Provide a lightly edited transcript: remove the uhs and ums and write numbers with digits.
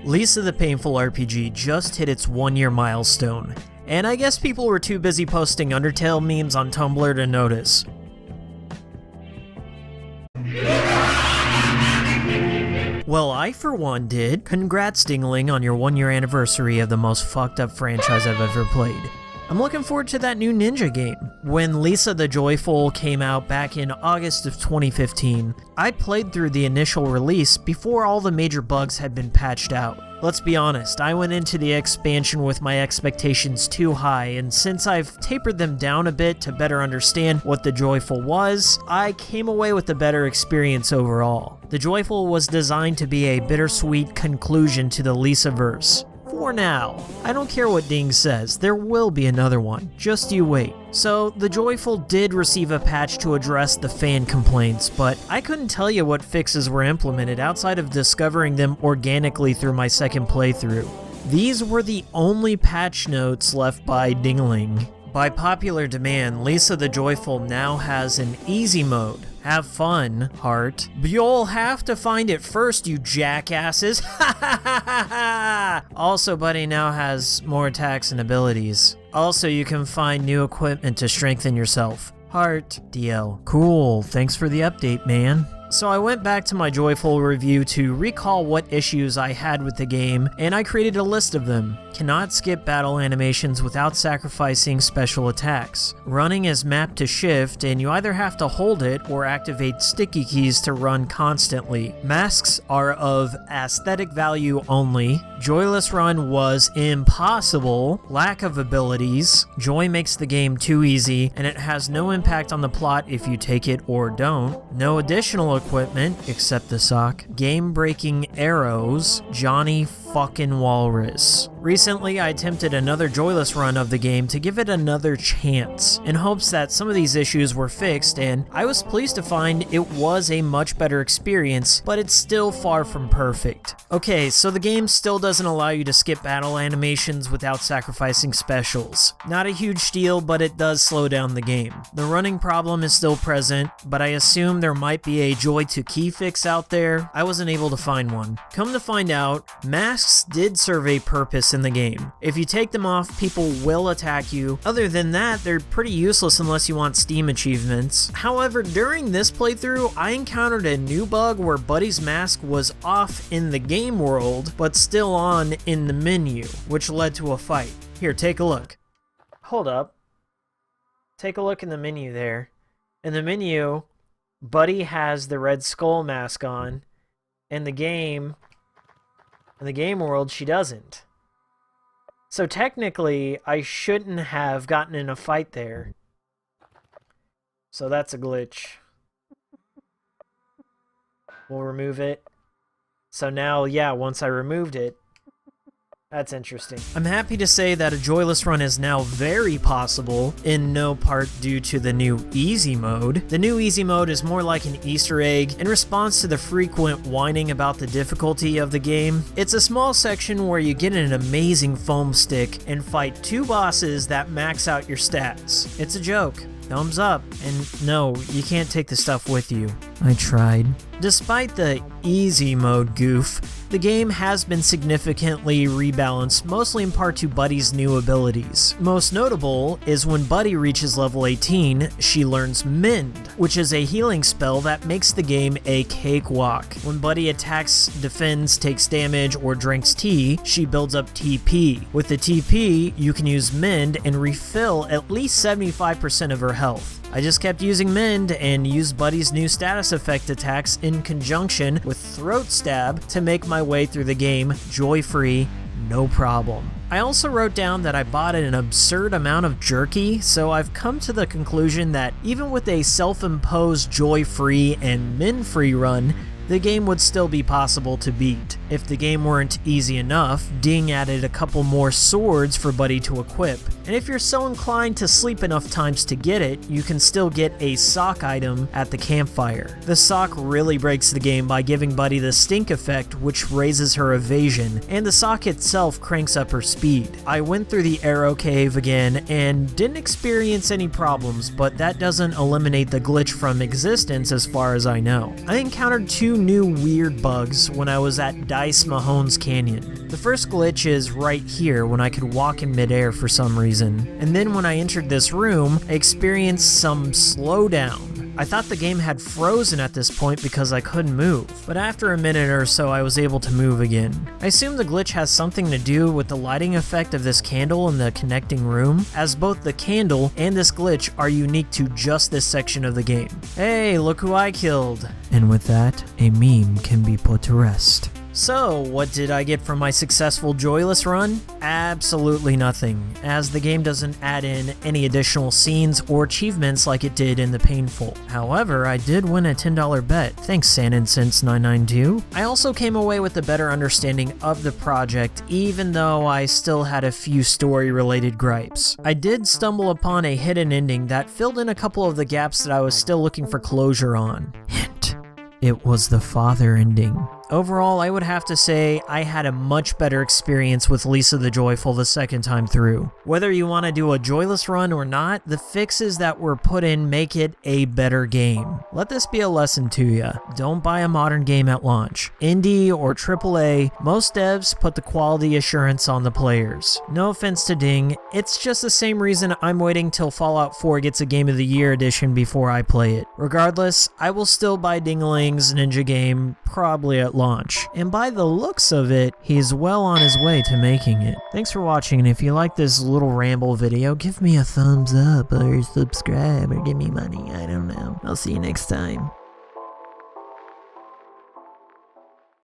Lisa the Painful RPG just hit its 1-year milestone, and I guess people were too busy posting Undertale memes on Tumblr to notice. Well, I for one did. Congrats, Ding-a-ling, on your 1-year anniversary of the most fucked up franchise I've ever played. I'm looking forward to that new ninja game. When Lisa the Joyful came out back in August of 2015, I played through the initial release before all the major bugs had been patched out. Let's be honest, I went into the expansion with my expectations too high, and since I've tapered them down a bit to better understand what the Joyful was, I came away with a better experience overall. The Joyful was designed to be a bittersweet conclusion to the Lisa-verse. For now. I don't care what Ding says, there will be another one, just you wait. So, the Joyful did receive a patch to address the fan complaints, but I couldn't tell you what fixes were implemented outside of discovering them organically through my second playthrough. These were the only patch notes left by Ding-a-ling. By popular demand, Lisa the Joyful now has an easy mode. Have fun, heart. But you'll have to find it first, you jackasses. Also, Buddy now has more attacks and abilities. Also, you can find new equipment to strengthen yourself. Heart, DL. Cool, thanks for the update, man. So I went back to my Joyful review to recall what issues I had with the game, and I created a list of them. Cannot skip battle animations without sacrificing special attacks. Running is mapped to shift, and you either have to hold it or activate sticky keys to run constantly. Masks are of aesthetic value only. Joyless Run was impossible. Lack of abilities. Joy makes the game too easy, and it has no impact on the plot if you take it or don't. No additional equipment, except the sock. Game-breaking arrows. Johnny fucking Walrus. Recently, I attempted another Joyless Run of the game to give it another chance, in hopes that some of these issues were fixed, and I was pleased to find it was a much better experience, but it's still far from perfect. Okay, so the game still doesn't allow you to skip battle animations without sacrificing specials. Not a huge deal, but it does slow down the game. The running problem is still present, but I assume there might be a Joy to key fix out there. I wasn't able to find one. Come to find out, masks did serve a purpose in the game. If you take them off, people will attack you. Other than that, they're pretty useless unless you want Steam achievements. However, during this playthrough, I encountered a new bug where Buddy's mask was off in the game world, but still on in the menu, which led to a fight. Here, take a look. Hold up. Take a look in the menu there. In the menu, Buddy has the Red Skull mask on. In the game world, she doesn't. So technically, I shouldn't have gotten in a fight there. So that's a glitch. We'll remove it. So now, yeah, once I removed it, that's interesting. I'm happy to say that a Joyless Run is now very possible, in no part due to the new Easy Mode. The new Easy Mode is more like an Easter egg in response to the frequent whining about the difficulty of the game. It's a small section where you get an amazing foam stick and fight 2 bosses that max out your stats. It's a joke. Thumbs up. And no, you can't take the stuff with you. I tried. Despite the easy mode goof, the game has been significantly rebalanced, mostly in part to Buddy's new abilities. Most notable is when Buddy reaches level 18, she learns Mend, which is a healing spell that makes the game a cakewalk. When Buddy attacks, defends, takes damage, or drinks tea, she builds up TP. With the TP, you can use Mend and refill at least 75% of her health. I just kept using Mend and used Buddy's new status effect attacks in conjunction with Throat Stab to make my way through the game joy-free, no problem. I also wrote down that I bought an absurd amount of jerky, so I've come to the conclusion that even with a self-imposed joy-free and min-free run, the game would still be possible to beat. If the game weren't easy enough, Ding added a couple more swords for Buddy to equip. And if you're so inclined to sleep enough times to get it, you can still get a sock item at the campfire. The sock really breaks the game by giving Buddy the stink effect, which raises her evasion, and the sock itself cranks up her speed. I went through the arrow cave again and didn't experience any problems, but that doesn't eliminate the glitch from existence as far as I know. I encountered 2 new weird bugs when I was at Dice Mahone's Canyon. The first glitch is right here when I could walk in midair for some reason, and then when I entered this room, I experienced some slowdown. I thought the game had frozen at this point because I couldn't move, but after a minute or so I was able to move again. I assume the glitch has something to do with the lighting effect of this candle in the connecting room, as both the candle and this glitch are unique to just this section of the game. Hey, look who I killed! And with that, a meme can be put to rest. So, what did I get from my successful Joyless Run? Absolutely nothing, as the game doesn't add in any additional scenes or achievements like it did in the Painful. However, I did win a $10 bet, thanks SanIncense992. I also came away with a better understanding of the project, even though I still had a few story-related gripes. I did stumble upon a hidden ending that filled in a couple of the gaps that I was still looking for closure on. Hint. It was the father ending. Overall, I would have to say I had a much better experience with Lisa the Joyful the second time through. Whether you want to do a Joyless Run or not, the fixes that were put in make it a better game. Let this be a lesson to you. Don't buy a modern game at launch. Indie or AAA, most devs put the quality assurance on the players. No offense to Ding, it's just the same reason I'm waiting till Fallout 4 gets a Game of the Year edition before I play it. Regardless, I will still buy Ding-a-ling's Ninja game, probably at launch, and by the looks of it, he's well on his way to making it. Thanks for watching, and if you like this little ramble video, give me a thumbs up or subscribe or give me money, I don't know. I'll see you next time.